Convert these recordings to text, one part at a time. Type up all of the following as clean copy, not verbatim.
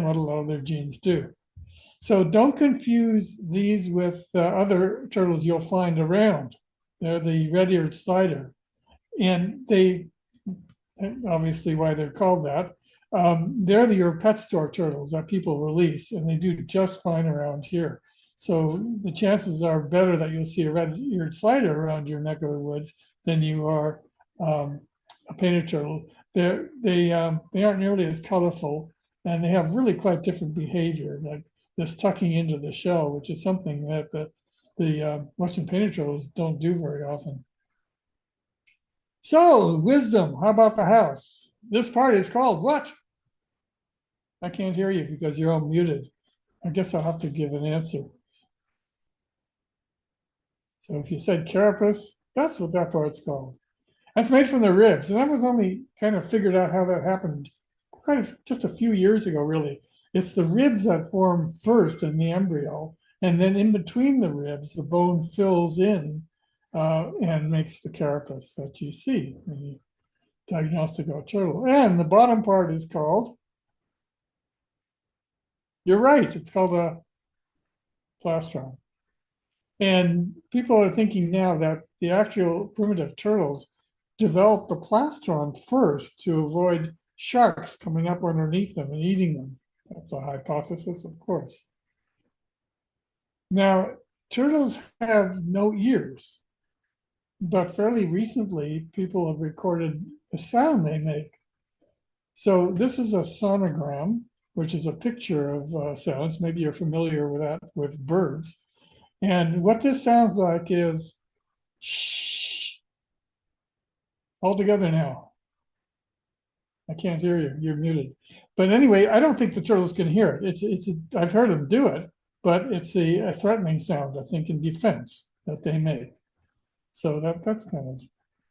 what a lot of their genes do. So don't confuse these with other turtles you'll find around. They're the red-eared slider. And they, obviously why they're called that, they're your pet store turtles that people release, and they do just fine around here. So the chances are better that you'll see a red-eared slider around your neck of the woods than you are a painted turtle. They aren't nearly as colorful, and they have really quite different behavior, like this tucking into the shell, which is something that the Western painted turtles don't do very often. So, wisdom, how about the house? This part is called what? I can't hear you because you're all muted. I guess I'll have to give an answer. So if you said carapace, that's what that part's called. That's made from the ribs. And that was only kind of figured out how that happened just a few years ago, really. It's the ribs that form first in the embryo. And then in between the ribs, the bone fills in and makes the carapace that you see when you diagnostic turtle. And the bottom part is called, you're right, it's called a plastron. And people are thinking now that the actual primitive turtles developed the plastron first to avoid sharks coming up underneath them and eating them. That's a hypothesis, of course. Now, turtles have no ears, but fairly recently, people have recorded the sound they make. So this is a sonogram, which is a picture of sounds. Maybe you're familiar with that with birds. And what this sounds like is shh. All together now. I can't hear you. You're muted. But anyway, I don't think the turtles can hear it. I've heard them do it, but it's a threatening sound, I think, in defense that they make. So that's kind of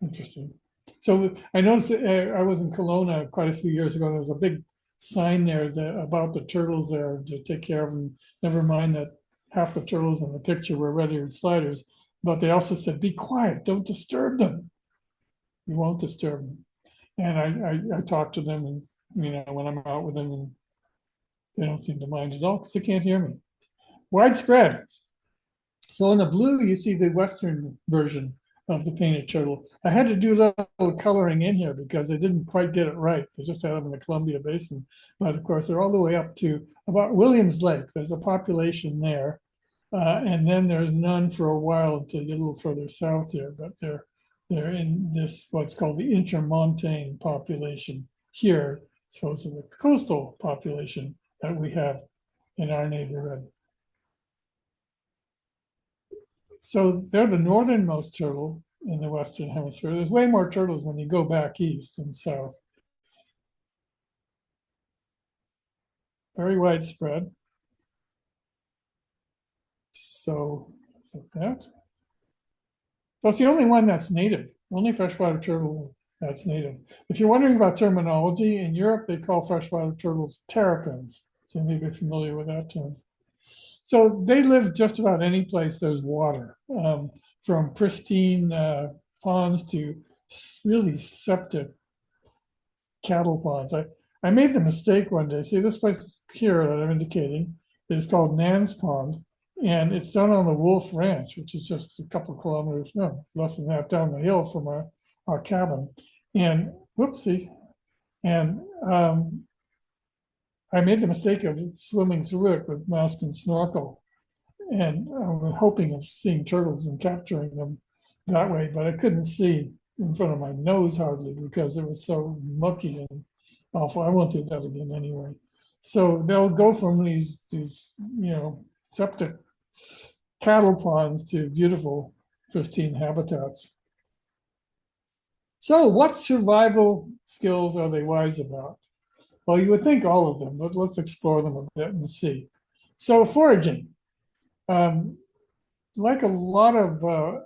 interesting. So I noticed I was in Kelowna quite a few years ago. And there was a big sign there about the turtles there to take care of them. Never mind that half the turtles in the picture were red-eared sliders, but they also said, "Be quiet, don't disturb them. You won't disturb them." And I talk to them, and when I'm out with them, and they don't seem to mind at all because they can't hear me. Widespread. So in the blue, you see the Western version of the painted turtle. I had to do a little coloring in here because they didn't quite get it right. They just had them in the Columbia Basin. But of course, they're all the way up to about Williams Lake. There's a population there. And then there's none for a while until you get a little further south here. But they're in this, what's called the intermontane population here. So it's the coastal population that we have in our neighborhood. So they're the northernmost turtle in the Western Hemisphere. There's way more turtles when you go back east and south. Very widespread. So that. So it's the only one that's native, only freshwater turtle that's native. If you're wondering about terminology, in Europe, they call freshwater turtles terrapins. So you may be familiar with that term. So they live just about any place there's water, from pristine ponds to really septic cattle ponds. I made the mistake one day. See, this place here that I'm indicating is called Nan's Pond, and it's down on the Wolf Ranch, which is just a couple of kilometers, no, less than that, down the hill from our cabin. And whoopsie, and I made the mistake of swimming through it with mask and snorkel, and I was hoping of seeing turtles and capturing them that way, but I couldn't see in front of my nose hardly because it was so mucky and awful. I won't do that again anyway. So they'll go from these septic cattle ponds to beautiful, pristine habitats. So what survival skills are they wise about? Well, you would think all of them, but let's explore them a bit and see. So foraging. Like a lot of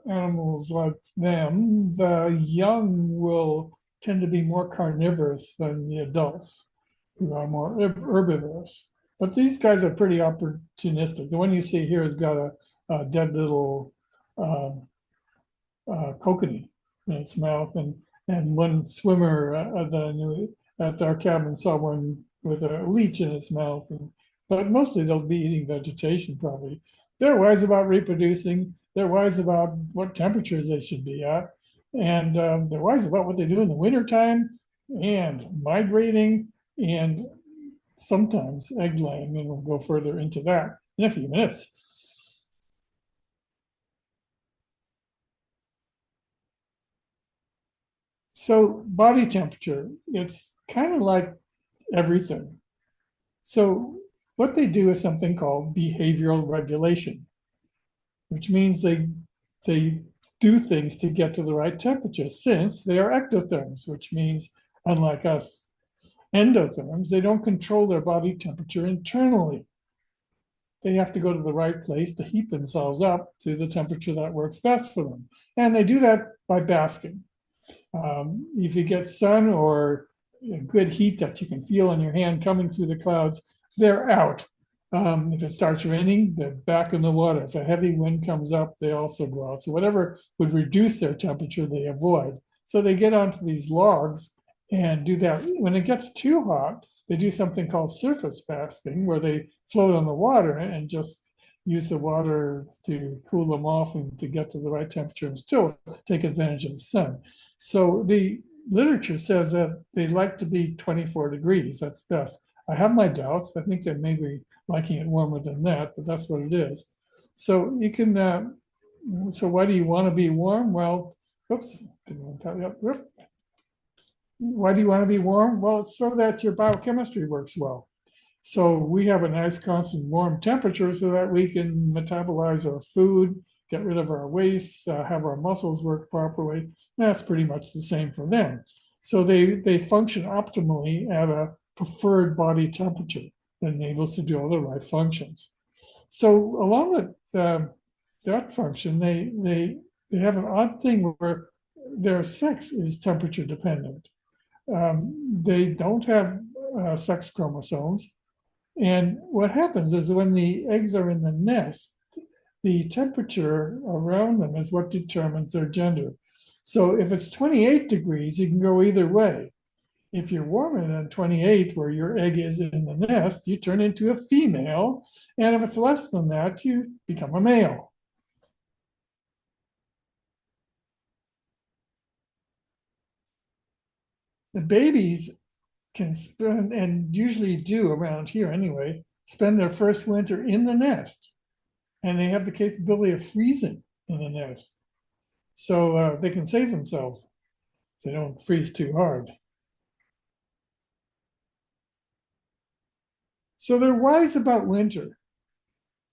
animals like them, the young will tend to be more carnivorous than the adults, who are more herbivorous. But these guys are pretty opportunistic. The one you see here has got a dead little kokanee in its mouth, and one swimmer that I knew at our cabin saw one with a leech in its mouth. But mostly they'll be eating vegetation probably. They're wise about reproducing. They're wise about what temperatures they should be at. And they're wise about what they do in the wintertime and migrating and sometimes egg laying. And we'll go further into that in a few minutes. So body temperature, it's kind of like everything. So what they do is something called behavioral regulation, which means they do things to get to the right temperature since they are ectotherms, which means unlike us endotherms, they don't control their body temperature internally. They have to go to the right place to heat themselves up to the temperature that works best for them. And they do that by basking. If you get sun or good heat that you can feel on your hand coming through the clouds, they're out. If it starts raining, they're back in the water. If a heavy wind comes up, they also go out. So whatever would reduce their temperature, they avoid. So they get onto these logs and do that. When it gets too hot, they do something called surface basking, where they float on the water and just use the water to cool them off and to get to the right temperature and still take advantage of the sun. So the literature says that they like to be 24 degrees. That's best. I have my doubts. I think they may be liking it warmer than that, but that's what it is. So you can, so why do you want to be warm? Well, oops, why do you want to be warm? Well, it's so that your biochemistry works well. So we have a nice constant warm temperature so that we can metabolize our food, get rid of our waste, have our muscles work properly. That's pretty much the same for them. So they function optimally at a preferred body temperature that enables to do all the right functions. So along with that function, they have an odd thing where their sex is temperature dependent. They don't have sex chromosomes. And what happens is when the eggs are in the nest, the temperature around them is what determines their gender. So if it's 28 degrees, you can go either way. If you're warmer than 28, where your egg is in the nest, you turn into a female. And if it's less than that, you become a male. The babies can spend, and usually do around here anyway, spend their first winter in the nest. And they have the capability of freezing in the nest. So they can save themselves. They don't freeze too hard. So they're wise about winter.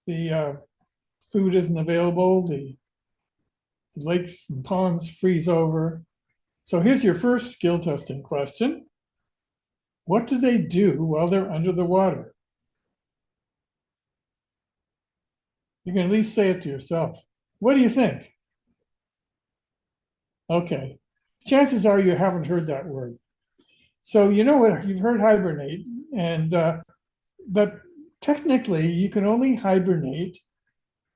The food isn't available. The lakes and ponds freeze over. So here's your first skill testing question. What do they do while they're under the water? You can at least say it to yourself. What do you think? Okay. Chances are you haven't heard that word. So you know what, you've heard hibernate, and but technically you can only hibernate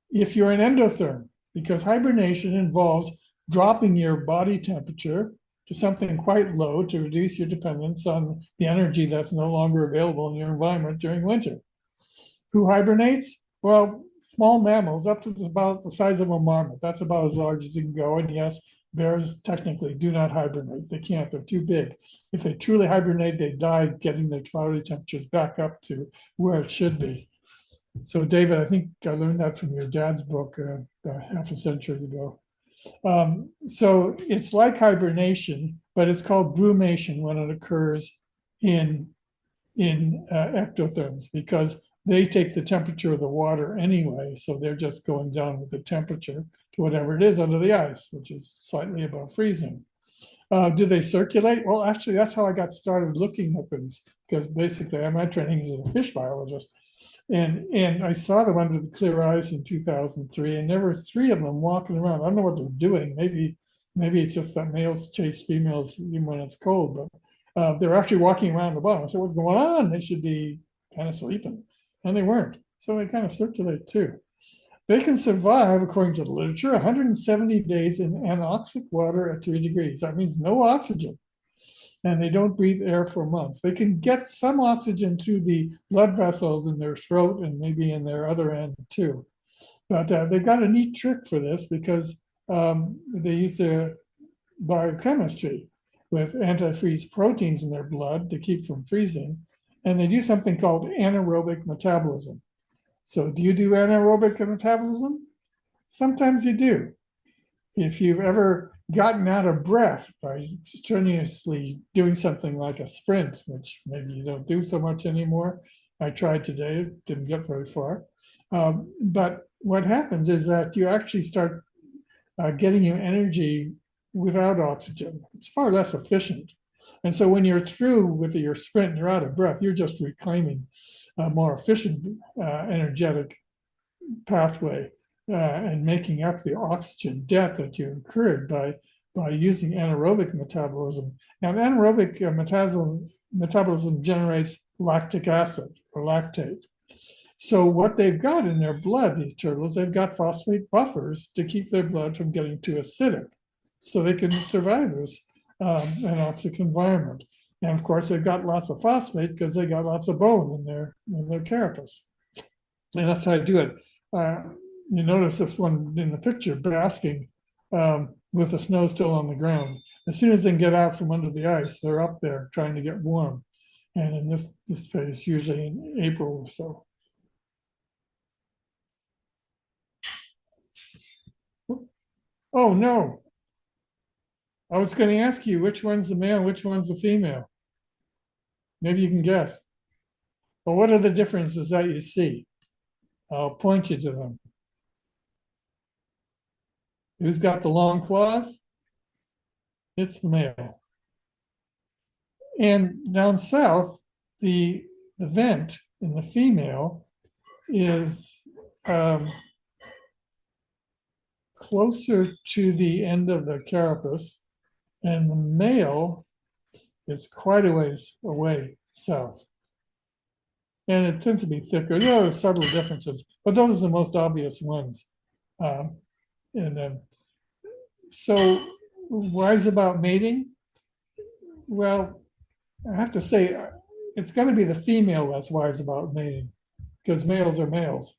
if you're an endotherm, because hibernation involves dropping your body temperature to something quite low to reduce your dependence on the energy that's no longer available in your environment during winter. Who hibernates? Well, small mammals up to about the size of a marmot. That's about as large as you can go. And yes, bears technically do not hibernate. They can't, they're too big. If they truly hibernate, they die getting their body temperatures back up to where it should be. So David, I think I learned that from your dad's book half a century ago. So it's like hibernation, but it's called brumation when it occurs in ectotherms, because they take the temperature of the water anyway, so they're just going down with the temperature to whatever it is under the ice, which is slightly above freezing. Do they circulate? Well, actually, that's how I got started looking at these, because basically my training is as a fish biologist. And I saw them under the clear ice in 2003, and there were 3 of them walking around. I don't know what they're doing. Maybe it's just that males chase females even when it's cold, but they're actually walking around the bottom. So what's going on? They should be kind of sleeping, and they weren't. So they kind of circulate too. They can survive, according to the literature, 170 days in anoxic water at 3 degrees. That means no oxygen. and they don't breathe air for months. They can get some oxygen through the blood vessels in their throat and maybe in their other end too. But they've got a neat trick for this because they use their biochemistry with antifreeze proteins in their blood to keep from freezing. And they do something called anaerobic metabolism. So do you do anaerobic metabolism? Sometimes you do. If you've ever gotten out of breath by strenuously doing something like a sprint, which maybe you don't do so much anymore. I tried today, didn't get very far. But what happens is that you actually start getting your energy without oxygen. It's far less efficient. And so when you're through with your sprint and you're out of breath, you're just reclaiming a more efficient energetic pathway and making up the oxygen debt that you incurred by using anaerobic metabolism. And anaerobic metabolism generates lactic acid or lactate. So what they've got in their blood, these turtles, they've got phosphate buffers to keep their blood from getting too acidic, so they can survive this anoxic environment. And of course, they've got lots of phosphate because they got lots of bone in their carapace. And that's how I do it. You notice this one in the picture basking with the snow still on the ground. As soon as they can get out from under the ice, they're up there trying to get warm. And in this phase, usually in April or so. Oh, no. I was going to ask you which one's the male, which one's the female. Maybe you can guess. But what are the differences that you see? I'll point you to them. Who's got the long claws? It's the male. And down south, the vent in the female is closer to the end of the carapace, and the male is quite a ways away south. And it tends to be thicker. There are subtle differences, but those are the most obvious ones. And so, wise about mating? Well, I have to say, it's going to be the female that's wise about mating, because males are males.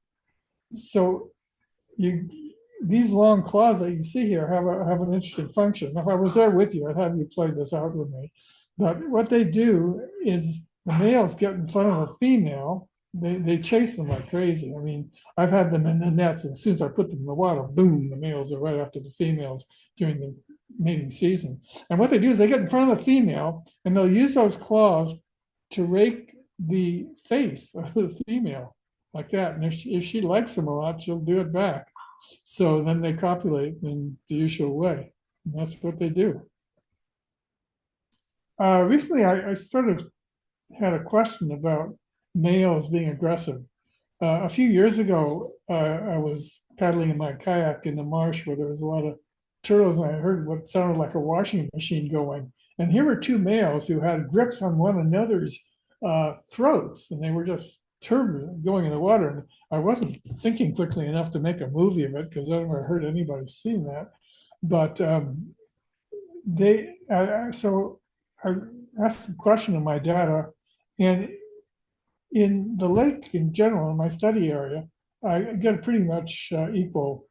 So, these long claws that you see here have an interesting function. If I was there with you, I'd have you play this out with me. But what they do is the males get in front of a female. They chase them like crazy. I mean, I've had them in the nets, and as soon as I put them in the water, boom, the males are right after the females during the mating season. And what they do is they get in front of the female, and they'll use those claws to rake the face of the female like that. And if she likes them a lot, she'll do it back. So then they copulate in the usual way. And that's what they do. Recently, I sort of had a question about males being aggressive. A few years ago, I was paddling in my kayak in the marsh where there was a lot of turtles, and I heard what sounded like a washing machine going. And here were two males who had grips on one another's throats, and they were just turbulent going in the water. And I wasn't thinking quickly enough to make a movie of it because I never heard anybody seeing that. But so I asked a question of my data, and in the lake in general, in my study area, I get pretty much equal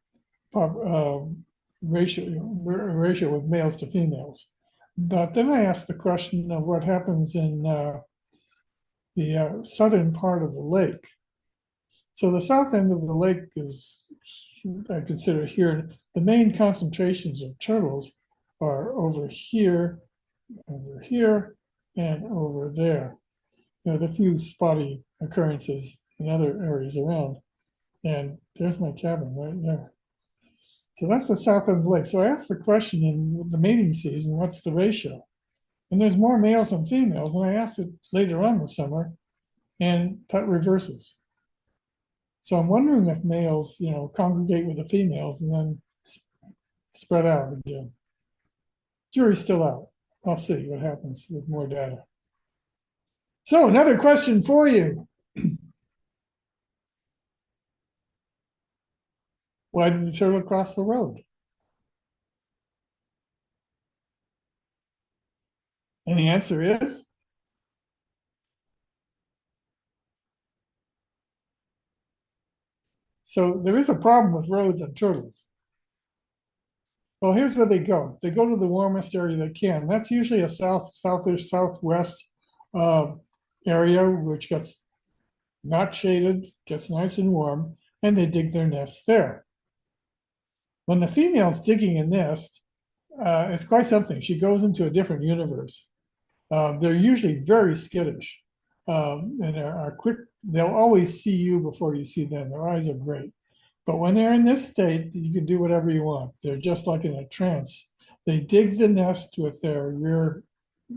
ratio with males to females. But then I asked the question of what happens in the southern part of the lake. So the south end of the lake is, I consider here, the main concentrations of turtles are over here, and over there. The few spotty occurrences in other areas around. And there's my cabin right there. So that's the south end of the lake. So I asked the question in the mating season, what's the ratio? And there's more males than females. And I asked it later on this summer, and that reverses. So I'm wondering if males, congregate with the females and then spread out again. Jury's still out. I'll see what happens with more data. So another question for you. Why did the turtle cross the road? And the answer is, so there is a problem with roads and turtles. Well, here's where they go. They go to the warmest area they can. That's usually a southish, southwest uh, area, which gets not shaded, gets nice and warm, and they dig their nests there. When the female's digging a nest, it's quite something. She goes into a different universe. They're usually very skittish, and are quick. They'll always see you before you see them. Their eyes are great. But when they're in this state, you can do whatever you want. They're just like in a trance. They dig the nest with their rear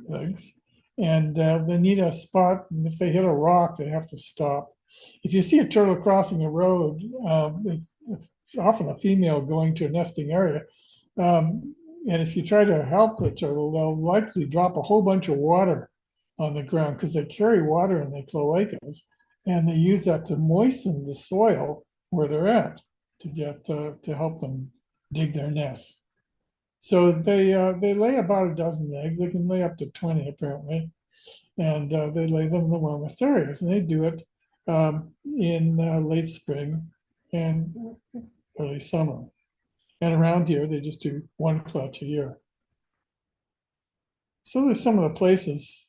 legs, and they need a spot. And if they hit a rock, they have to stop. If you see a turtle crossing a road, it's often a female going to a nesting area. And if you try to help the turtle, they'll likely drop a whole bunch of water on the ground because they carry water in their cloacas, and they use that to moisten the soil where they're at to get to help them dig their nests. So they lay about a dozen eggs. They can lay up to 20 apparently, and they lay them in the warmest areas. And they do it in late spring and early summer. And around here, they just do one clutch a year. So there's some of the places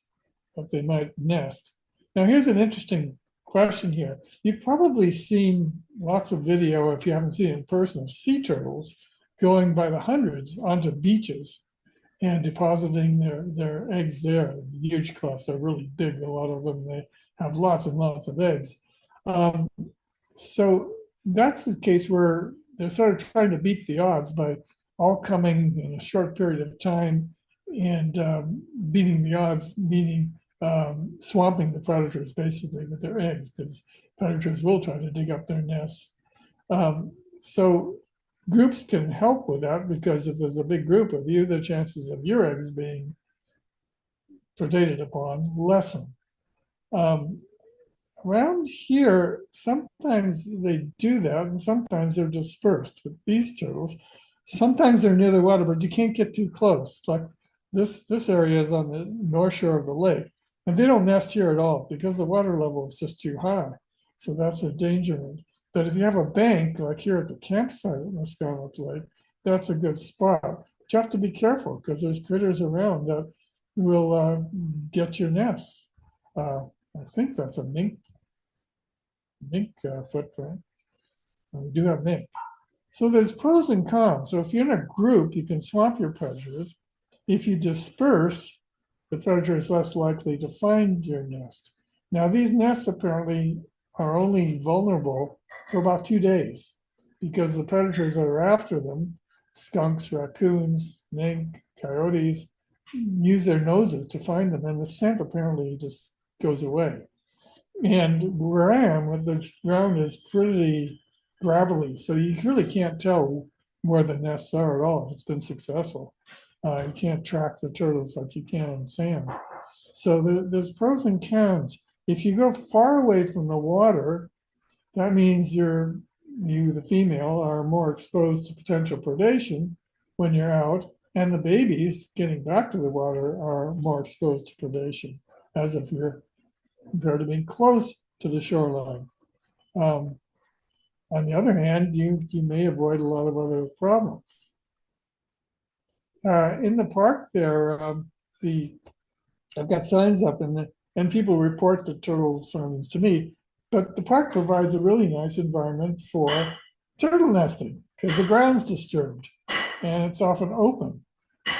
that they might nest. Now, here's an interesting question here. You've probably seen lots of video, if you haven't seen it in person, of sea turtles going by the hundreds onto beaches and depositing their eggs there. Huge clumps. They're really big, a lot of them. They have lots and lots of eggs. So that's the case where they're sort of trying to beat the odds by all coming in a short period of time and beating the odds, meaning swamping the predators basically with their eggs, because predators will try to dig up their nests. So groups can help with that, because if there's a big group of you, the chances of your eggs being predated upon lessen. Around here, sometimes they do that, and sometimes they're dispersed with these turtles. Sometimes they're near the water, but you can't get too close. Like this area is on the north shore of the lake, and they don't nest here at all because the water level is just too high. So that's a danger. But if you have a bank, like here at the campsite in the Scarlet Lake, that's a good spot. But you have to be careful because there's critters around that will get your nests. I think that's a mink footprint. And we do have mink. So there's pros and cons. So if you're in a group, you can swamp your predators. If you disperse, the predator is less likely to find your nest. Now, these nests apparently are only vulnerable for about 2 days because the predators that are after them, skunks, raccoons, mink, coyotes, use their noses to find them, and the scent apparently just goes away. And where I am, the ground is pretty gravelly, so you really can't tell where the nests are at all if it's been successful. You can't track the turtles like you can on sand. So there's pros and cons. If you go far away from the water, that means you, the female, are more exposed to potential predation when you're out, and the babies getting back to the water are more exposed to predation, as if you're compared to being close to the shoreline. On the other hand, you may avoid a lot of other problems. In the park there, I've got signs up and people report the turtle sightings to me, but the park provides a really nice environment for turtle nesting because the ground's disturbed and it's often open.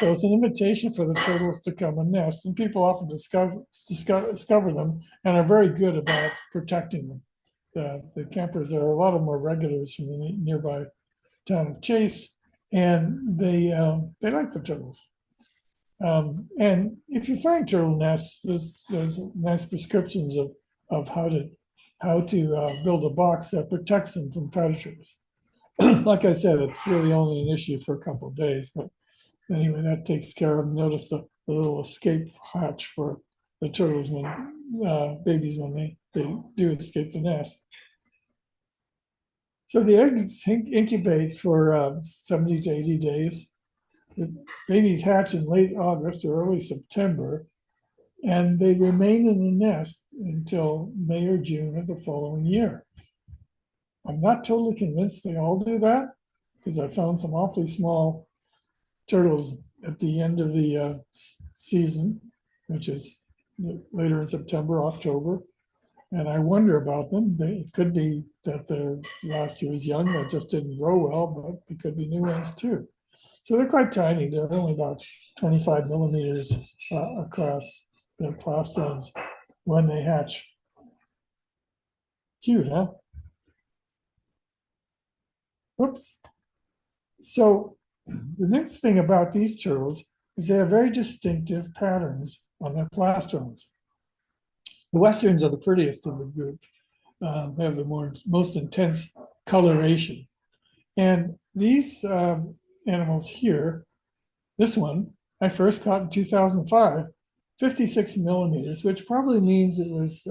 So it's an invitation for the turtles to come and nest, and people often discover them and are very good about protecting them. The campers are, a lot of them are regulars from the nearby town of Chase, and they like the turtles. And if you find turtle nests, there's nice prescriptions of how to build a box that protects them from predators. Like I said, it's really only an issue for a couple of days, but anyway, that takes care of. Notice the little escape hatch for the turtles when babies when they do escape the nest. So the eggs incubate for 70 to 80 days. the babies hatch in late August or early September, and they remain in the nest until May or June of the following year. I'm not totally convinced they all do that, because I found some awfully small turtles at the end of the season, which is later in September, October. And I wonder about them. It could be that their last year's young that just didn't grow well, but there could be new ones too. So they're quite tiny. They're only about 25 millimeters across their plastrons when they hatch. Cute, huh? Oops. So the next thing about these turtles is they have very distinctive patterns on their plastrons. The westerns are the prettiest of the group. They have the most intense coloration. And these animals here, this one, I first caught in 2005, 56 millimeters, which probably means it was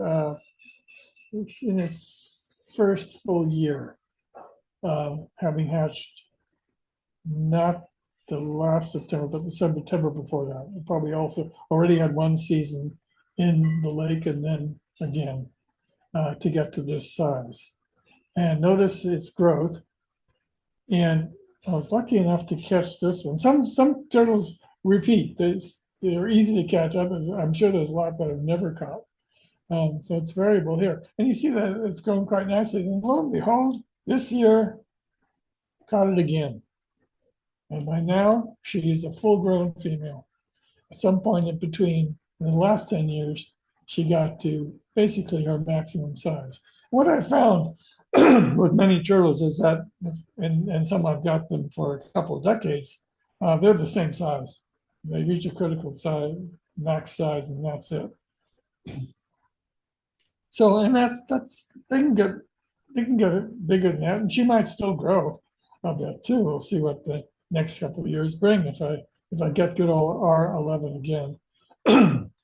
in its first full year, having hatched not the last September, but the September before that. It probably also already had one season in the lake and then again to get to this size. And notice its growth. And I was lucky enough to catch this one. Some turtles repeat. They're easy to catch. Others, I'm sure there's a lot that I've never caught. So it's variable here. And you see that it's grown quite nicely. And lo and behold, this year, caught it again. And by now, she's a full-grown female. At some point in between, in the last 10 years, she got to basically her maximum size. What I found with many turtles is that, and some I've got them for a couple of decades, they're the same size. They reach a critical size, max size, and that's it. So, and that's they can get it bigger than that, and she might still grow a bit too. We'll see what the next couple of years bring if I get good old R11 again.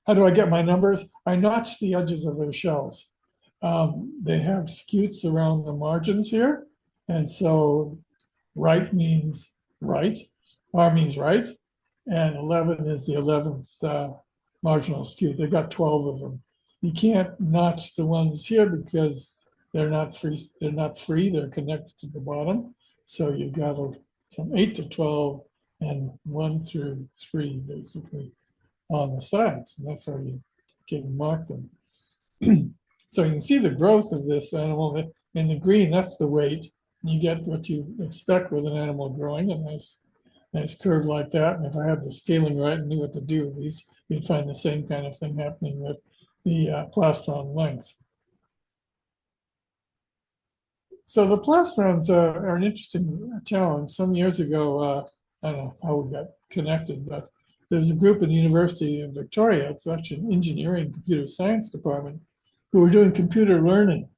How do I get my numbers? I notch the edges of their shells. They have scutes around the margins here, and so right means right, R means right, and 11 is the 11th marginal scute. They've got 12 of them. You can't notch the ones here because they're not free. They're connected to the bottom. So you've got from 8 to 12 and 1 through 3 basically on the sides. And that's how you can mark them. So you can see the growth of this animal in the green. That's the weight. You get what you expect with an animal growing, a nice curve like that. And if I had the scaling right and knew what to do with these, you'd find the same kind of thing happening with the plastron length. So the plastrons are an interesting challenge. Some years ago, I don't know how we got connected, but there's a group at the University of Victoria, it's actually an engineering computer science department, who were doing computer learning.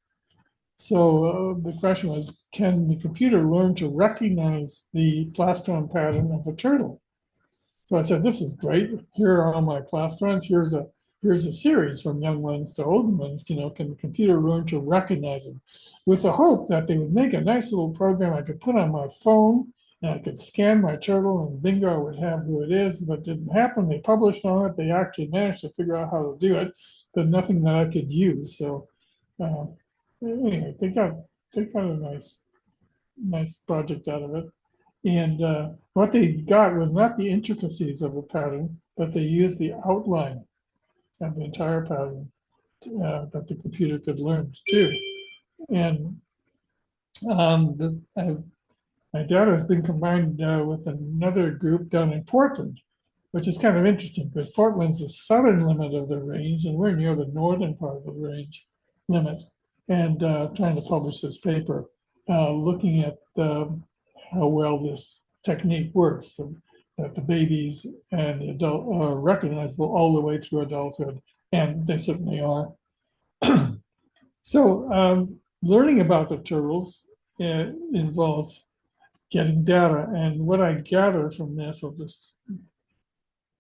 So the question was, can the computer learn to recognize the plastron pattern of a turtle? So I said, this is great. Here are all my plastrons. Here's a series from young ones to old ones. Can the computer learn to recognize them? With the hope that they would make a nice little program I could put on my phone, and I could scan my turtle, and bingo, I would have who it is. But it didn't happen. They published on it. They actually managed to figure out how to do it, but nothing that I could use. So anyway, they got a nice project out of it. And what they got was not the intricacies of a pattern, but they used the outline of the entire pattern that the computer could learn to do. And my data has been combined with another group down in Portland, which is kind of interesting because Portland's the southern limit of the range, and we're near the northern part of the range limit. And trying to publish this paper, looking at how well this technique works, so that the babies and the adult are recognizable all the way through adulthood, and they certainly are. So learning about the turtles involves getting data, and what I gather from this,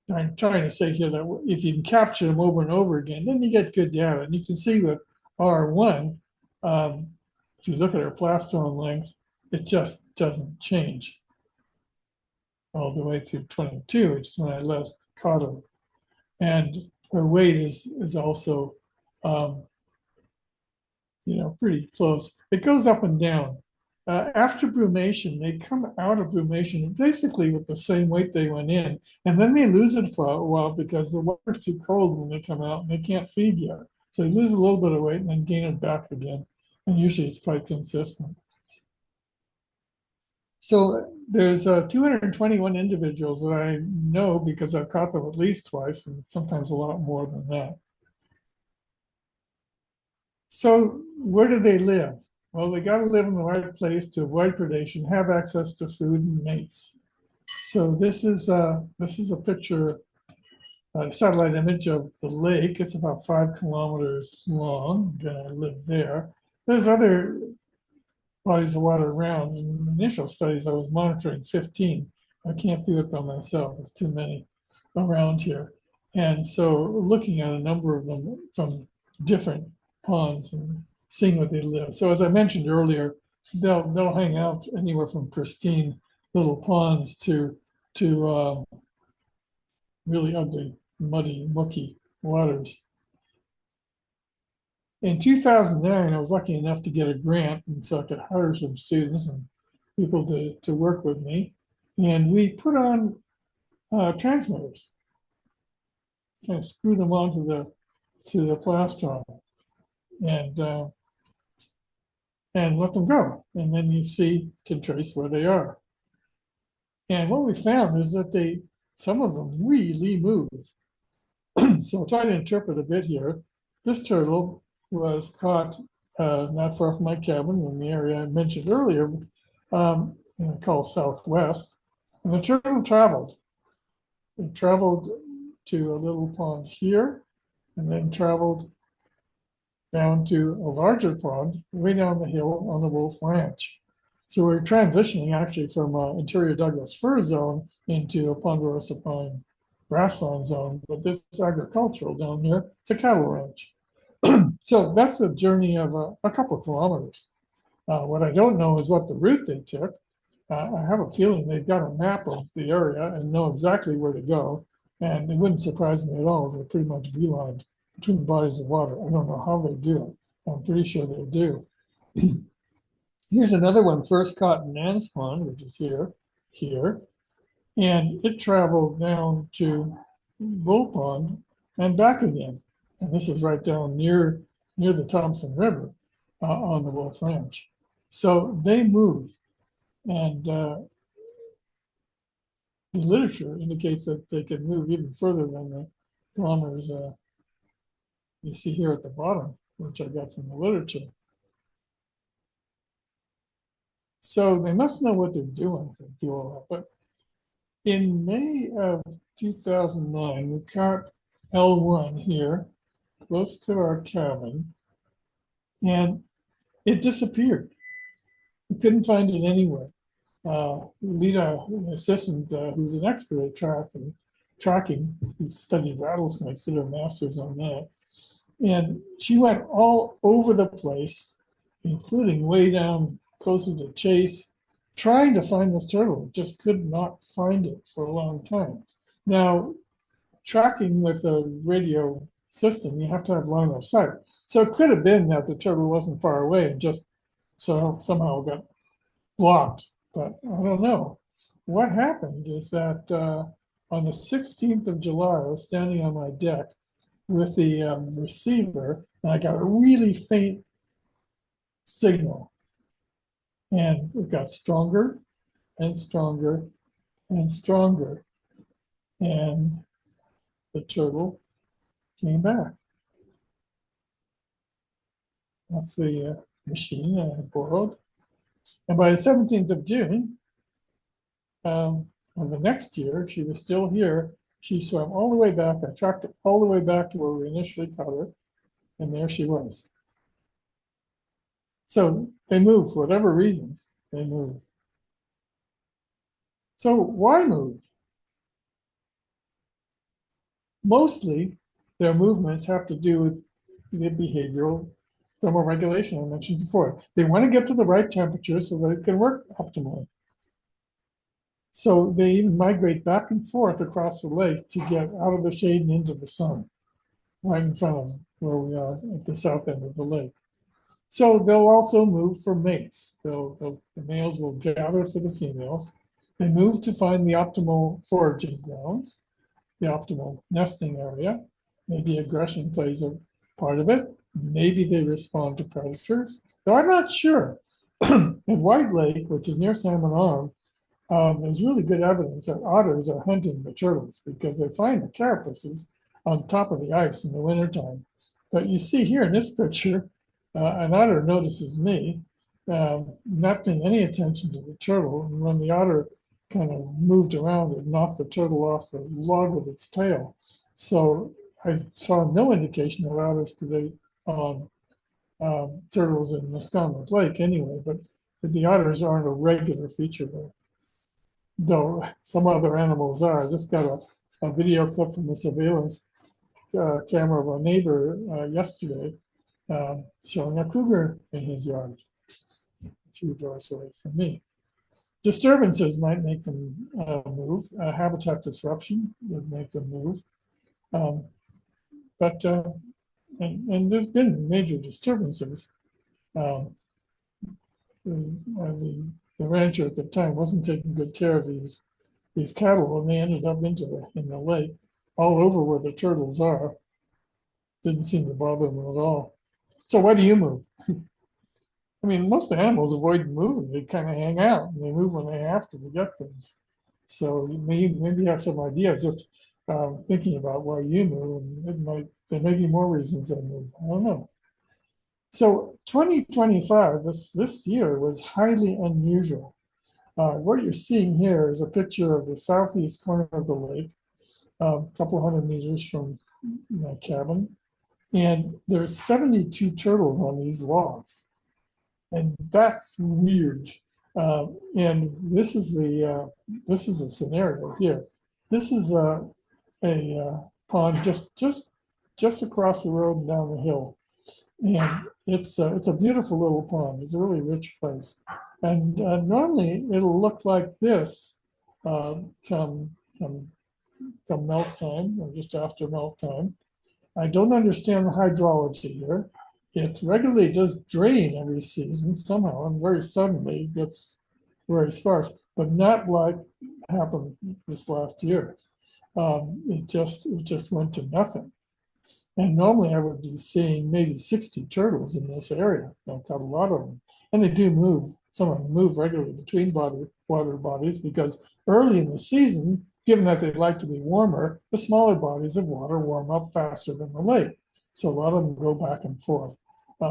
I'm trying to say here that if you can capture them over and over again, then you get good data. And you can see with R1, if you look at our plastron length, it just doesn't change. all the way through 22, which is when I last caught her. And her weight is also, um, pretty close. It goes up and down. After brumation, they come out of brumation basically with the same weight they went in, and then they lose it for a while because the water's too cold when they come out and they can't feed yet. So they lose a little bit of weight and then gain it back again. And usually it's quite consistent. So there's 221 individuals that I know because I've caught them at least twice and sometimes a lot more than that. So where do they live? Well, they got to live in the right place to avoid predation, have access to food and mates. So this is a picture, a satellite image of the lake. It's about 5 kilometers long. Gonna live there. There's other bodies of water around. In initial studies, I was monitoring 15. I can't do it by myself. There's too many around here. And so looking at a number of them from different ponds and seeing where they live. So as I mentioned earlier, they'll hang out anywhere from pristine little ponds to really ugly, muddy, mucky waters. In 2009, I was lucky enough to get a grant, and so I could hire some students and people to work with me. And we put on transmitters, kind of screw them onto the plastron, and let them go. And then you can trace where they are. And what we found is that some of them really move. So I'll try to interpret a bit here. This turtle was caught not far from my cabin in the area I mentioned earlier, called Southwest. And the turtle traveled. It traveled to a little pond here and then traveled down to a larger pond way down the hill on the Wolf Ranch. So we're transitioning actually from interior Douglas fir zone into a ponderosa pine grassland zone, but this is agricultural down here. It's a cattle ranch. So that's a journey of a couple of kilometers. What I don't know is what the route they took. I have a feeling they've got a map of the area and know exactly where to go. And it wouldn't surprise me at all if they're pretty much beelined between the bodies of water. I don't know how they do it. I'm pretty sure they do. Here's another one, first caught in Nan's Pond, which is here. And it traveled down to Bull Pond and back again. And this is right down near the Thompson River on the Wolf Ranch. So they move. And the literature indicates that they can move even further than the kilometers you see here at the bottom, which I got from the literature. So they must know what they're doing to do all that. But in May of 2009, we caught L1 here, close to our cabin, and it disappeared. We couldn't find it anywhere. Lita, an assistant, who's an expert at tracking, he studied rattlesnakes, did her master's on that. And she went all over the place, including way down closer to Chase, trying to find this turtle, just could not find it for a long time. Now, tracking with a radio system, you have to have line of sight. So it could have been that the turtle wasn't far away and just somehow got blocked, but I don't know. What happened is that on the 16th of July, I was standing on my deck with the receiver, and I got a really faint signal. And it got stronger and stronger and stronger. And the turtle came back. That's the machine I borrowed. And by the 17th of June of the next year, she was still here. She swam all the way back. I tracked it all the way back to where we initially caught her. And there she was. So they move for whatever reasons, they move. So why move? Mostly their movements have to do with the behavioral thermoregulation I mentioned before. They want to get to the right temperature so that it can work optimally. So they even migrate back and forth across the lake to get out of the shade and into the sun, right in front of where we are at the south end of the lake. So they'll also move for mates. The males will gather for the females. They move to find the optimal foraging grounds, the optimal nesting area. Maybe aggression plays a part of it. Maybe they respond to predators. Though I'm not sure. In White Lake, which is near Salmon Arm, there's really good evidence that otters are hunting the turtles because they find the carapaces on top of the ice in the wintertime. But you see here in this picture, an otter notices me, not paying any attention to the turtle. And when the otter kind of moved around, it knocked the turtle off the log with its tail. So I saw no indication that otters predate on turtles in Musconnet Lake anyway, but the otters aren't a regular feature there, though some other animals are. I just got a video clip from the surveillance camera of a neighbor yesterday showing a cougar in his yard, 2 doors away from me. Disturbances might make them move. Habitat disruption would make them move. Um, but and there's been major disturbances. Um, the rancher at the time wasn't taking good care of these cattle, and they ended up in the lake, all over where the turtles are. Didn't seem to bother them at all. So why do you move? I mean, most animals avoid moving. They kind of hang out and they move when they have to get things. So maybe you have some ideas just thinking about why you move, and there may be more reasons they move. I don't know. So 2025, this year was highly unusual. What you're seeing here is a picture of the southeast corner of the lake, a couple hundred meters from my cabin. And there's 72 turtles on these logs. And that's weird. And this is the scenario here. This is a pond just across the road and down the hill. And it's a beautiful little pond. It's a really rich place. And normally it'll look like this come melt time or just after melt time. I don't understand the hydrology here. It regularly does drain every season somehow, and very suddenly gets very sparse, but not like happened this last year. It just went to nothing. And normally I would be seeing maybe 60 turtles in this area. I've got a lot of them. And they do move, some of them move regularly between water bodies because early in the season, given that they like to be warmer, the smaller bodies of water warm up faster than the lake. So a lot of them go back and forth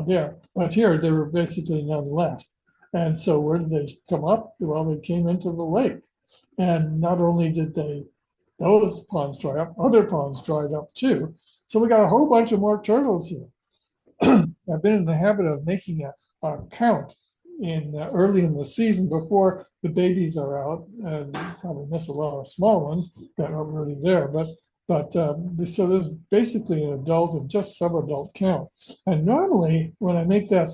there. But here, there were basically none left. And so where did they come up? Well, they came into the lake. And not only did those ponds dry up, other ponds dried up too. So we got a whole bunch of more turtles here. I've been in the habit of making a count in early in the season before the babies are out, and probably miss a lot of small ones that are already there. But so there's basically an adult and just sub-adult count. And normally, when I make that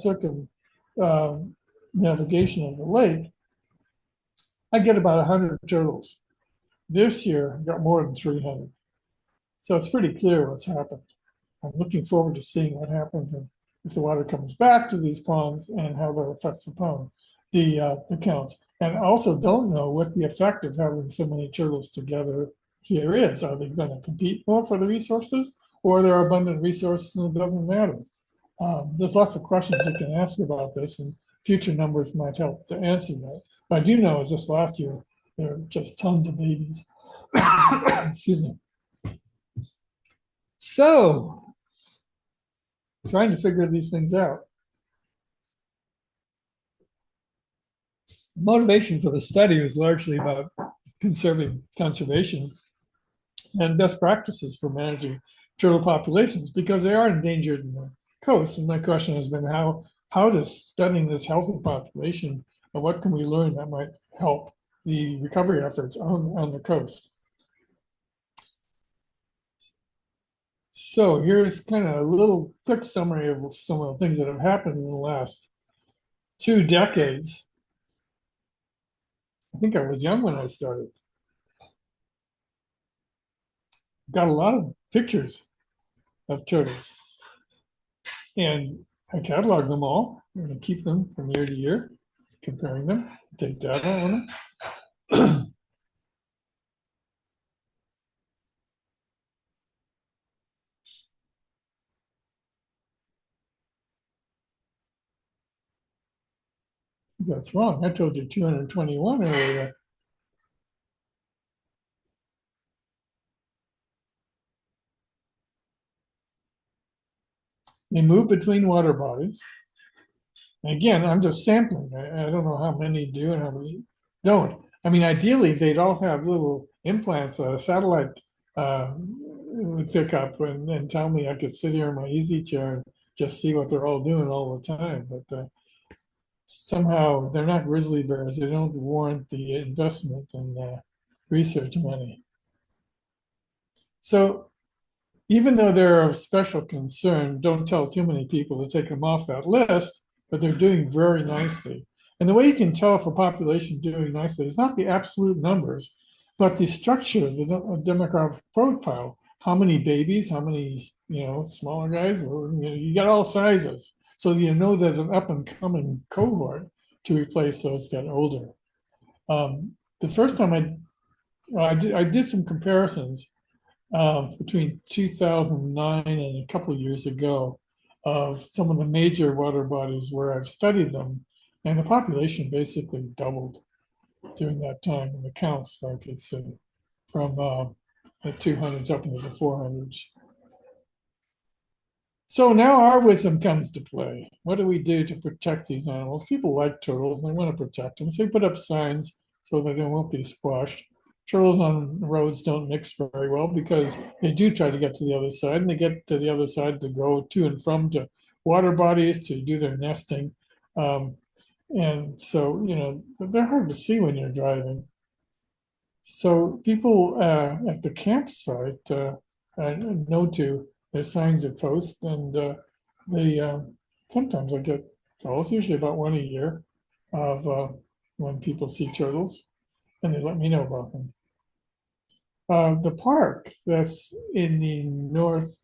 navigation of the lake, I get about 100 turtles. This year, I got more than 300. So it's pretty clear what's happened. I'm looking forward to seeing what happens if the water comes back to these ponds and how that affects upon the counts. And I also don't know what the effect of having so many turtles together here is. Are they going to compete more for the resources, or there are abundant resources and it doesn't matter? There's lots of questions you can ask about this, and future numbers might help to answer that. But I do know is this last year, there are just tons of babies. Excuse me. So, trying to figure these things out. Motivation for the study was largely about conservation and best practices for managing turtle populations because they are endangered in the coast. And my question has been how does studying this healthy population, and what can we learn that might help the recovery efforts on the coast? So here's kind of a little quick summary of some of the things that have happened in the last 2 decades. I think I was young when I started. Got a lot of pictures of turtles, and I catalog them all. I'm going to keep them from year to year, comparing them, take data on them. That's wrong. I told you 221 earlier. They move between water bodies. And again, I'm just sampling. I don't know how many do and how many don't. I mean, ideally, they'd all have little implants that a satellite would pick up and tell me I could sit here in my easy chair and just see what they're all doing all the time. But somehow they're not grizzly bears. They don't warrant the investment in research money. So even though they're of special concern, don't tell too many people to take them off that list, but they're doing very nicely. And the way you can tell if a population is doing nicely is not the absolute numbers, but the structure, the demographic profile. How many babies, how many, smaller guys, you got all sizes. So you know there's an up and coming cohort to replace those that are older. The first time I did some comparisons between 2009 and a couple of years ago of some of the major water bodies where I've studied them, and the population basically doubled during that time in the counts, I could say, from the 200s up into the 400s. So now our wisdom comes to play. What do we do to protect these animals? People like turtles and they want to protect them. So they put up signs so that they won't be squashed. Turtles on roads don't mix very well because they do try to get to the other side, and they get to the other side to go to and from to water bodies to do their nesting. And so, they're hard to see when you're driving. So people at the campsite know to there's signs are post, and they sometimes I get calls, usually about one a year, of when people see turtles, and they let me know about them. The park that's in the north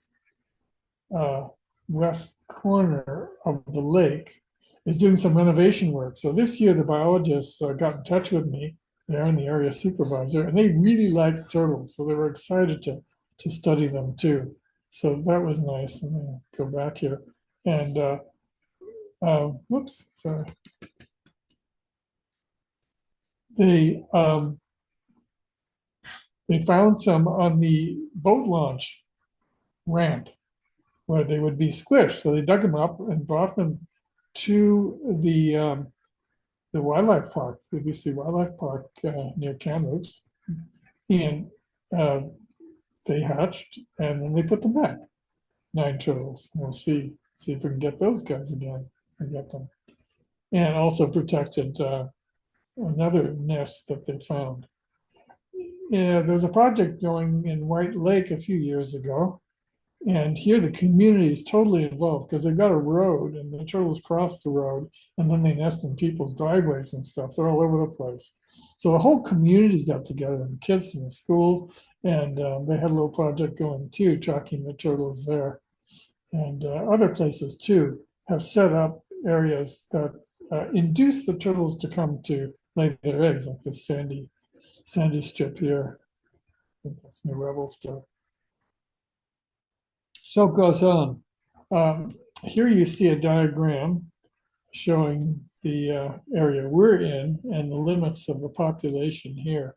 west corner of the lake is doing some renovation work. So this year, the biologists got in touch with me. They're in the area supervisor, and they really like turtles, so they were excited to study them too. So that was nice. I'm gonna go back here, and whoops, sorry. They they found some on the boat launch ramp where they would be squished. So they dug them up and brought them to the wildlife park, the BC Wildlife Park near Kamloops, and uh, they hatched, and then they put them back. 9 turtles. We'll see if we can get those guys again and get them, and also protected another nest that they found. Yeah, there's a project going in White Lake a few years ago. And here the community is totally involved because they've got a road and the turtles cross the road and then they nest in people's driveways and stuff. They're all over the place. So the whole community got together, and the kids from the school, and they had a little project going too, tracking the turtles there. And other places too have set up areas that induce the turtles to come to lay their eggs, like this sandy strip here. I think that's New Rebel stuff. So it goes on. Here you see a diagram showing the area we're in and the limits of the population here.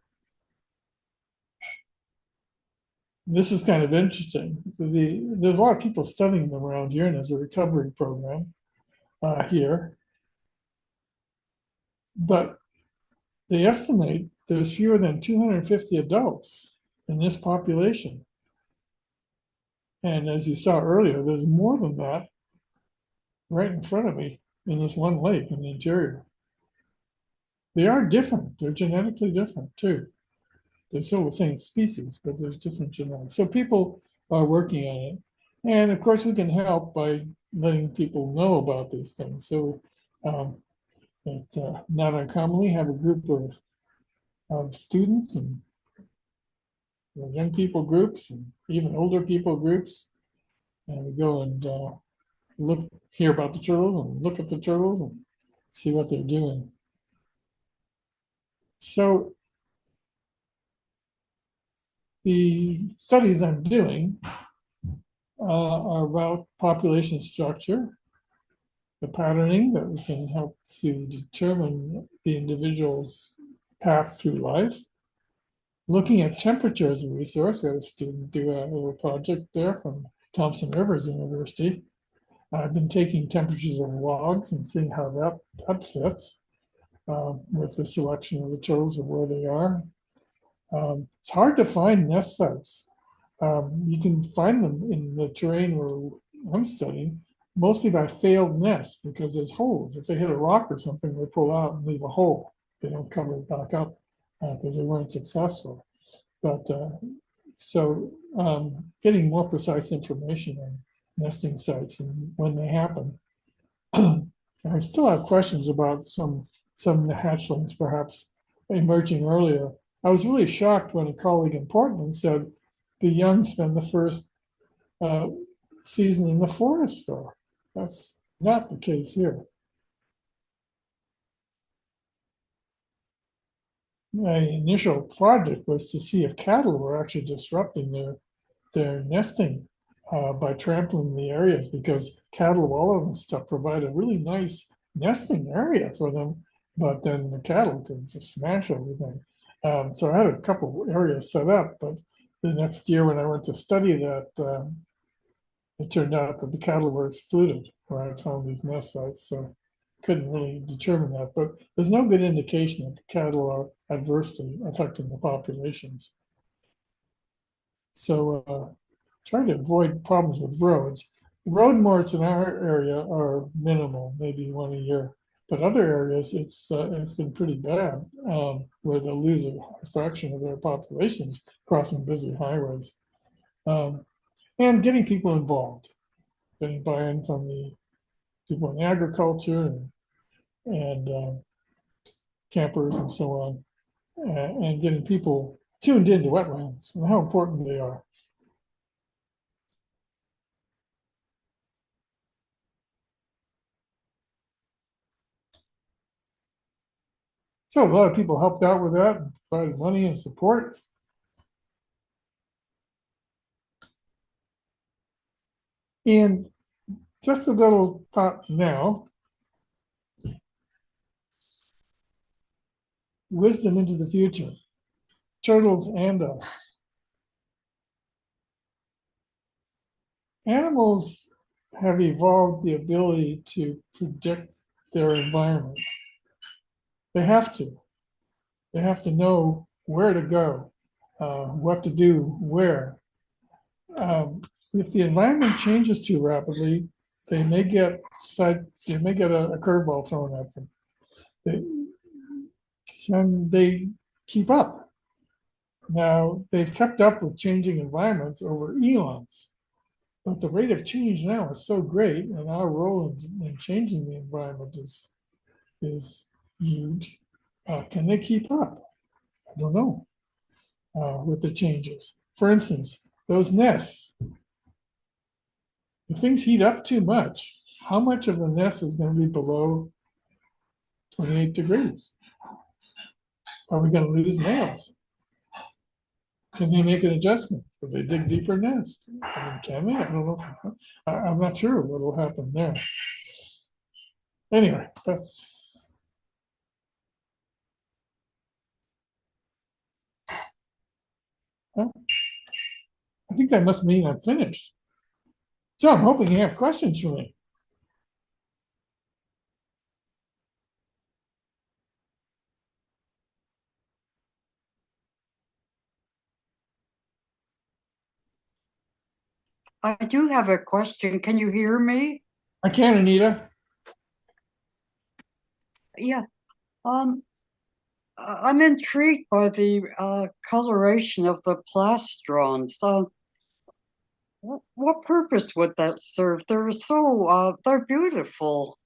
This is kind of interesting. There's a lot of people studying them around here, and there's a recovery program here. But they estimate there's fewer than 250 adults in this population. And as you saw earlier, there's more than that right in front of me in this one lake in the interior. They are different. They're genetically different too. They're still the same species, but there's different genetics. So people are working on it. And of course, we can help by letting people know about these things. So not uncommonly have a group of of students and young people groups and even older people groups. And we go and look, hear about the turtles and look at the turtles and see what they're doing. So the studies I'm doing are about population structure, the patterning that we can help to determine the individual's path through life. Looking at temperature as a resource, we had a student do a little project there from Thompson Rivers University. I've been taking temperatures of logs and seeing how that fits with the selection of the turtles of where they are. It's hard to find nest sites. You can find them in the terrain where I'm studying, mostly by failed nests because there's holes. If they hit a rock or something, they pull out and leave a hole. They don't cover it back up because they weren't successful. But so getting more precise information on nesting sites and when they happen. I still have questions about some hatchlings perhaps emerging earlier. I was really shocked when a colleague in Portland said the young spend the first uh, season in the forest, though. That's not the case here. My initial project was to see if cattle were actually disrupting their nesting by trampling the areas because cattle of all of them stuff provide a really nice nesting area for them, but then the cattle could just smash everything. So I had a couple areas set up, but the next year when I went to study that, it turned out that the cattle were excluded where I found these nest sites. So couldn't really determine that, but there's no good indication that the cattle are adversely affecting the populations. So trying to avoid problems with roads. Road morts in our area are minimal, maybe one a year, but other areas it's been pretty bad, where they'll lose a fraction of their populations crossing busy highways, um, and getting people involved, getting buy-in from the people in agriculture and campers and so on, and getting people tuned into wetlands and how important they are. So a lot of people helped out with that and provided money and support. And just a little thought now, wisdom into the future, turtles and us. Animals have evolved the ability to predict their environment. They have to. They have to know where to go, what to do, where. If the environment changes too rapidly, they may get a curveball thrown at them. They, can they keep up? Now they've kept up with changing environments over eons, but the rate of change now is so great, and our role in changing the environment is huge. Can they keep up? I don't know with the changes. For instance, those nests, if things heat up too much, how much of the nest is going to be below 28 degrees? Are we going to lose males? Can they make an adjustment? Will they dig deeper nests? I mean, can they? I don't know. I'm not sure what will happen there. Anyway, that's. Well, I think that must mean I'm finished. So I'm hoping you have questions for me. I do have a question. Can you hear me? I can, Anita. Yeah. Um, I'm intrigued by the coloration of the plastrons. What purpose would that serve? They're beautiful.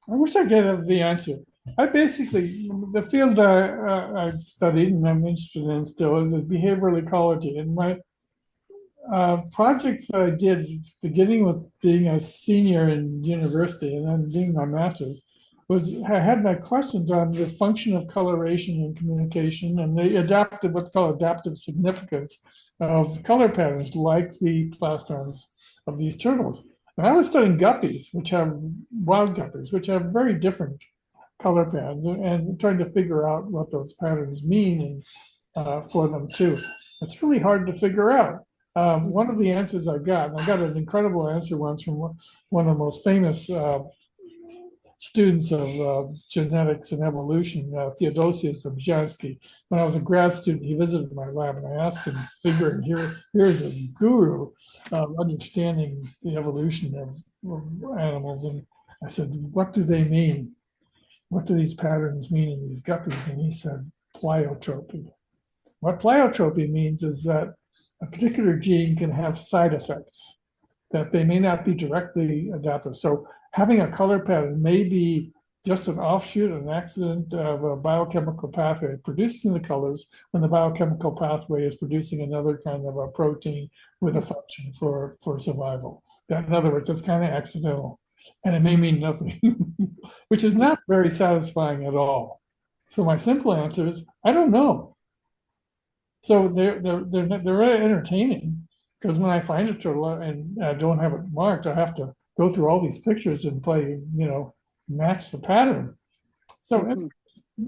I wish I could have the answer. I basically, the field I've studied and I'm interested in still is behavioral ecology. And my project that I did, beginning with being a senior in university and then doing my master's, was I had my questions on the function of coloration in communication and the adaptive, what's called adaptive significance of color patterns, like the plastrons of these turtles. And I was studying guppies, which have wild guppies, which have very different color patterns, and trying to figure out what those patterns mean and for them too. It's really hard to figure out. One of the answers I got, and I got an incredible answer once from one of the most famous students of genetics and evolution, Theodosius Dobzhansky. When I was a grad student, he visited my lab, and I asked him, figuring here's this guru of understanding the evolution of animals, and I said, "What do they mean? What do these patterns mean in these guppies?" And he said, "Pleiotropy." What pleiotropy means is that a particular gene can have side effects, that they may not be directly adaptive. So having a color pattern may be just an offshoot, an accident of a biochemical pathway producing the colors when the biochemical pathway is producing another kind of a protein with a function for survival. That, in other words, it's kind of accidental. And it may mean nothing, which is not very satisfying at all. So my simple answer is, I don't know. So they're very entertaining, because when I find a turtle and I don't have it marked, I have to go through all these pictures and play, match the pattern. So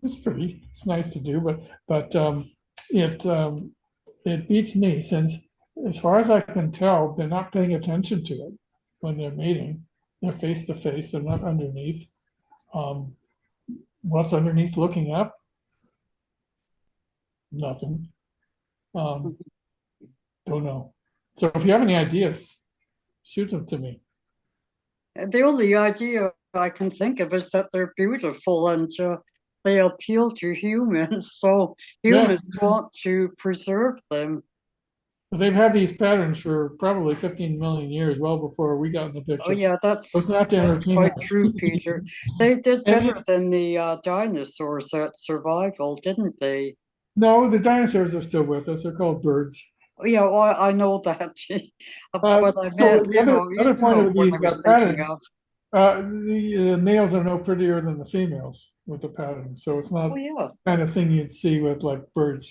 it's nice to do, but it beats me, since as far as I can tell, they're not paying attention to it when they're mating. They're face to face. They're not underneath. Um, what's underneath looking up? Nothing. Um, don't know. So if you have any ideas, shoot them to me. The only idea I can think of is that they're beautiful and they appeal to humans, so Yeah, humans want to preserve them. they've had these patterns for probably 15 million years, well before we got in the Oh picture. yeah, So it's not to that's entertain quite us. true, Peter. They did And better than the dinosaurs at survival, didn't they? no, the dinosaurs are still with us. They're called birds. Oh, yeah, well, I know that, but I So meant, the other you point know of what these I was thinking patterns, of. the males are no prettier than the females with the patterns. So it's not Oh yeah. the kind of thing you'd see with like birds,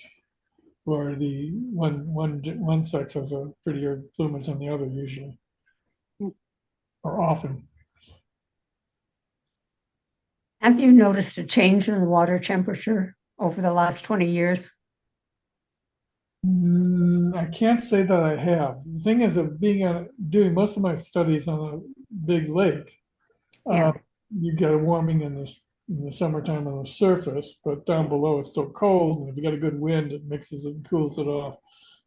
where the one sex has a prettier plumage than the other usually, or often. Have you noticed a change in the water temperature over the last 20 years? I can't say that I have. The thing is, of doing most of my studies on a big lake, uh, Yeah. you get a warming in the summertime on the surface, but down below it's still cold. And if you get a good wind, it mixes it and cools it off.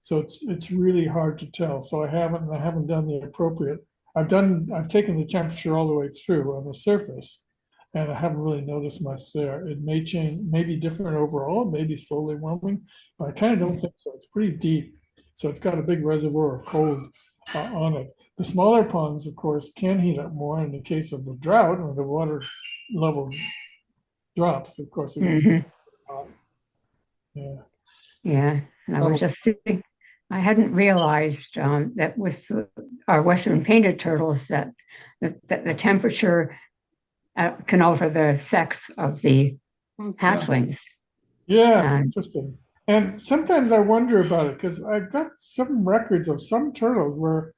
So it's really hard to tell. So I haven't done the appropriate. I've taken the temperature all the way through on the surface, and I haven't really noticed much there. It may change, may be different overall, maybe slowly warming, but I kind of don't think so. It's pretty deep, so it's got a big reservoir of cold on it. The smaller ponds, of course, can heat up more in the case of the drought, or the water level drops. Of course, it would be Hmm. hot. Yeah. Yeah. And I was Oh, just thinking, I hadn't realized that with our Western painted turtles that the temperature can alter the sex of the Yeah. hatchlings. yeah, it's And interesting. And sometimes I wonder about it, because I've got some records of some turtles where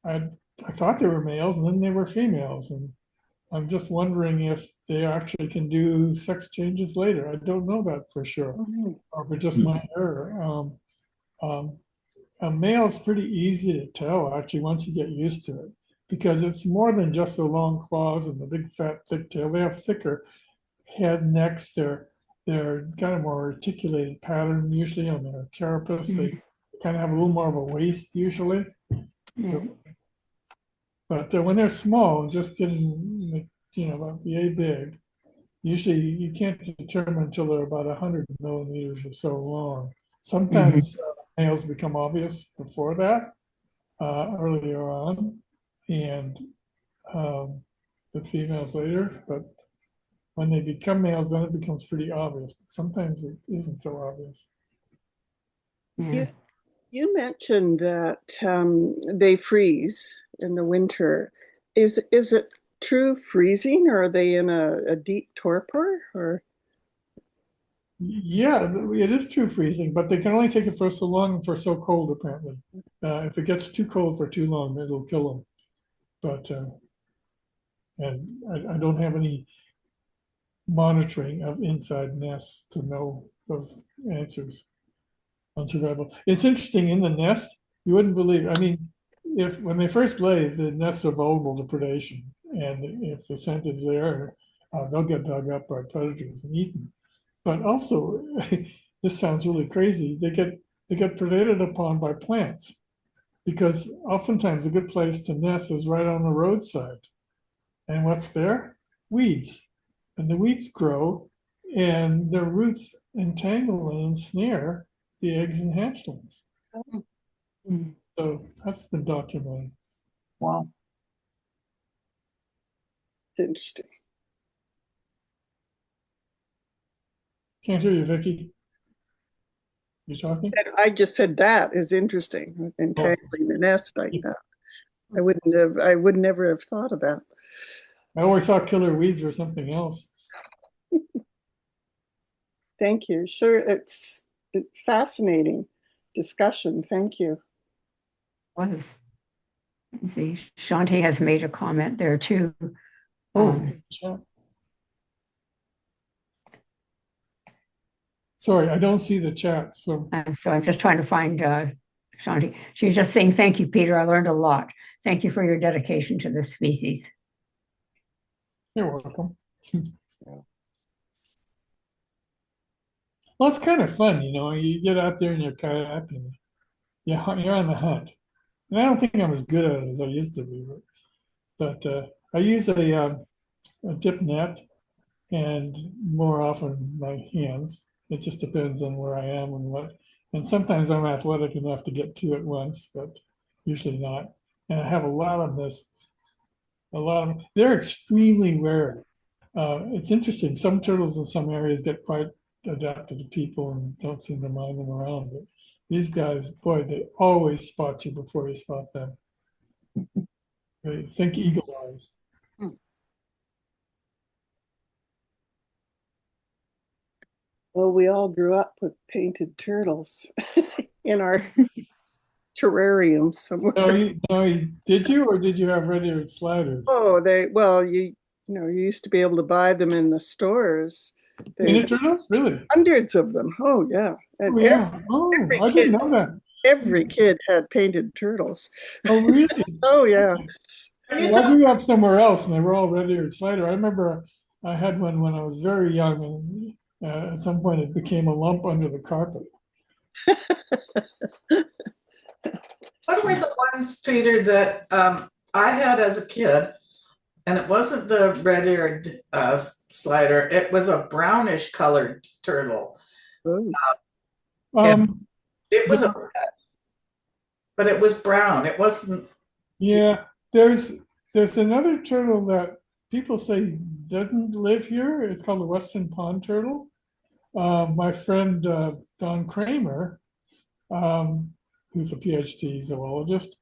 I I thought they were males and then they were females, and I'm just wondering if they actually can do sex changes later. I don't know that for sure, Mhm. or if it's just my error. Um, a male's pretty easy to tell, actually, once you get used to it, because it's more than just the long claws and the big fat thick tail. They have thicker head, necks. They're kind of more articulated pattern usually on their carapace. They Mhm. kind of have a little more of a waist usually. So, Mhm. but when they're small, just getting about yay big, usually you can't determine until they're about 100 millimeters or so long. Mhm. Sometimes males become obvious before that, earlier on, and the females later. But When they become males, then it becomes pretty obvious. But sometimes it isn't so obvious. Yeah. You mentioned that they freeze in the winter. Is it true freezing, or are they in a deep torpor? Or Yeah, it is true freezing, but they can only take it for so long and for so cold, apparently. If it gets too cold for too long, it'll kill them. But and I don't have any monitoring of inside nests to know those answers on survival. It's interesting in the nest, you wouldn't believe. I mean, if when they first lay, the nests are vulnerable to predation, and if the scent is there, they'll get dug up by predators and eaten. But also, this sounds really crazy. They get predated upon by plants because oftentimes a good place to nest is right on the roadside. And what's there? Weeds. And the weeds grow, and their roots entangle and ensnare the eggs and hatchlings. Mm. So that's been documented. Wow. it's interesting. Can't hear you, Vicky. You talking? And I just said that is interesting, entangling the nest like that. I would never have thought of that. I always thought killer weeds were something else. Thank you. Sure, it's fascinating discussion. Thank you. Was. Let's see, Shanti has made a comment there too. Oh, chat. Sorry, I don't see the chat. So So I'm just trying to find Shanti. She's just saying, thank you, Peter. I learned a lot. Thank you for your dedication to this species. you're welcome. Well, it's kind of fun, you get out there in your kayak and you're on the hunt. And I don't think I'm as good at it as I used to be, but I use a dip net and more often my hands. It just depends on where I am and what. And sometimes I'm athletic enough to get two at once, but usually not. And I have a lot of misses. They're extremely rare. It's interesting. Some turtles in some areas get quite adapted to people and don't seem to mind them around. But these guys, boy, they always spot you before you spot them. They think eagle eyes. Well, we all grew up with painted turtles in our terrariums somewhere. Did you, or did you have red-eared sliders? Oh, you used to be able to buy them in the stores. Painted turtles? Really? Hundreds of them. Oh, yeah. And Oh, yeah. Oh, I didn't know that. every kid had painted turtles. Oh, really? Oh, yeah. Well, I grew up somewhere else, and they were all red-eared slider. I remember I had one when I was very young, and at some point it became a lump under the carpet. What were the ones, Peter, that I had as a kid? And it wasn't the red-eared slider. It was a brownish colored turtle. Oh. It was a red, but it was brown. It wasn't. Yeah, there's another turtle that people say doesn't live here. It's called the Western Pond turtle. My friend Don Kramer, who's a PhD zoologist,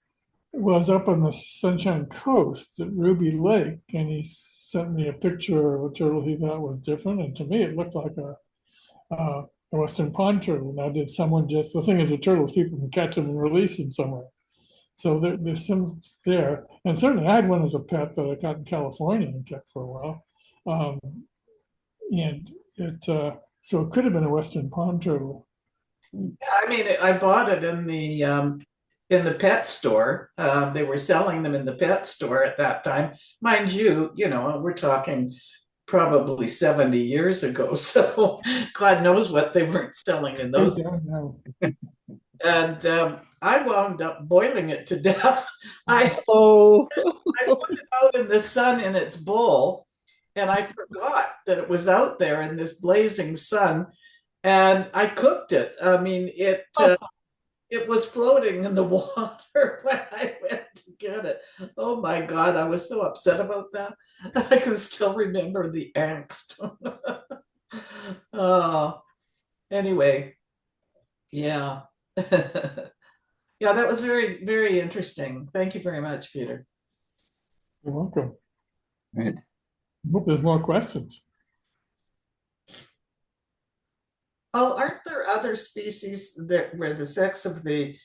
was up on the Sunshine Coast at Ruby Lake, and he sent me a picture of a turtle he thought was different, and to me it looked like a Western Pond turtle. Now, did someone just, the thing is with turtles, people can catch them and release them somewhere. So there's some there. And certainly I had one as a pet that I got in California and kept for a while. And so it could have been a Western Pond turtle. I mean, I bought it in the pet store. They were selling them in the pet store at that time. Mind you, we're talking probably 70 years ago. So God knows what they weren't selling in those. And I wound up boiling it to death. I put it out in the sun in its bowl, and I forgot that it was out there in this blazing sun, and I cooked it. I mean, It was floating in the water when I went to get it. Oh my God, I was so upset about that. I can still remember the angst. Oh, anyway, yeah. Yeah, that was very, very interesting. Thank you very much, Peter. You're welcome. Right. Hope there's more questions. Oh, aren't there other species that where the sex of the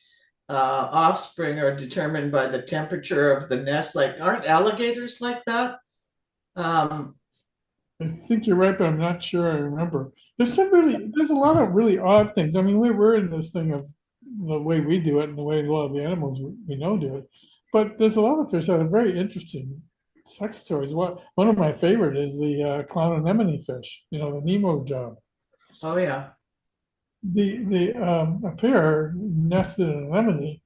offspring are determined by the temperature of the nest? Like, aren't alligators like that? I think you're right, but I'm not sure I remember. There's a lot of really odd things. I mean, we're in this thing of the way we do it and the way a lot of the animals we know do it. But there's a lot of fish that are very interesting sex stories. One of my favorite is the clown anemone fish, you know, the Nemo job. Oh yeah. A pair nested in an anemone.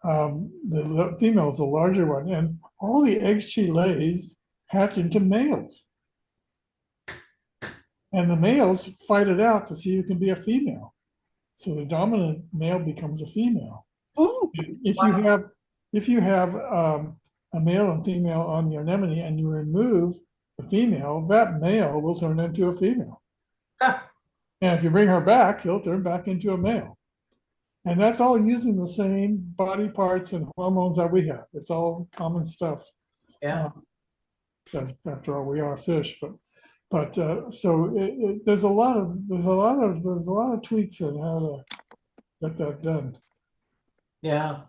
The female is the larger one, and all the eggs she lays hatch into males. And the males fight it out to see who can be a female. So the dominant male becomes a female. Oh, If you have a male and female on the anemone and you remove the female, that male will turn into a female. Ah, And if you bring her back, he'll turn back into a male. And that's all using the same body parts and hormones that we have. It's all common stuff. yeah. Because after all, we are fish, but so there's a lot of tweaks in how to get that done. Yeah.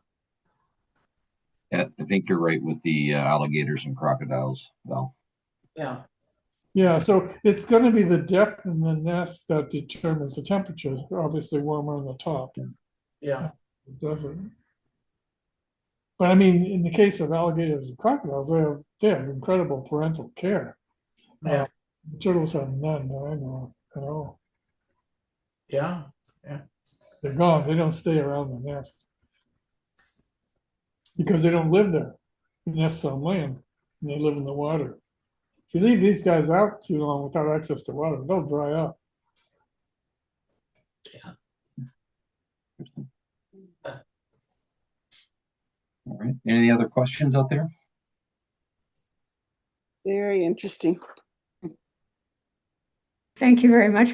Yeah, I think you're right with the alligators and crocodiles. Well, Yeah. Yeah, so it's going to be the depth in the nest that determines the temperature. Obviously, warmer on the top. Yeah. It doesn't. But I mean, in the case of alligators and crocodiles, they have incredible parental care. Yeah. Turtles have none that I know at all. Yeah. They're gone. They don't stay around the nest because they don't live there. The nest's on land and they live in the water. If you leave these guys out too long without access to water, they'll dry up. all right. Any other questions out there? very interesting. Thank you very much,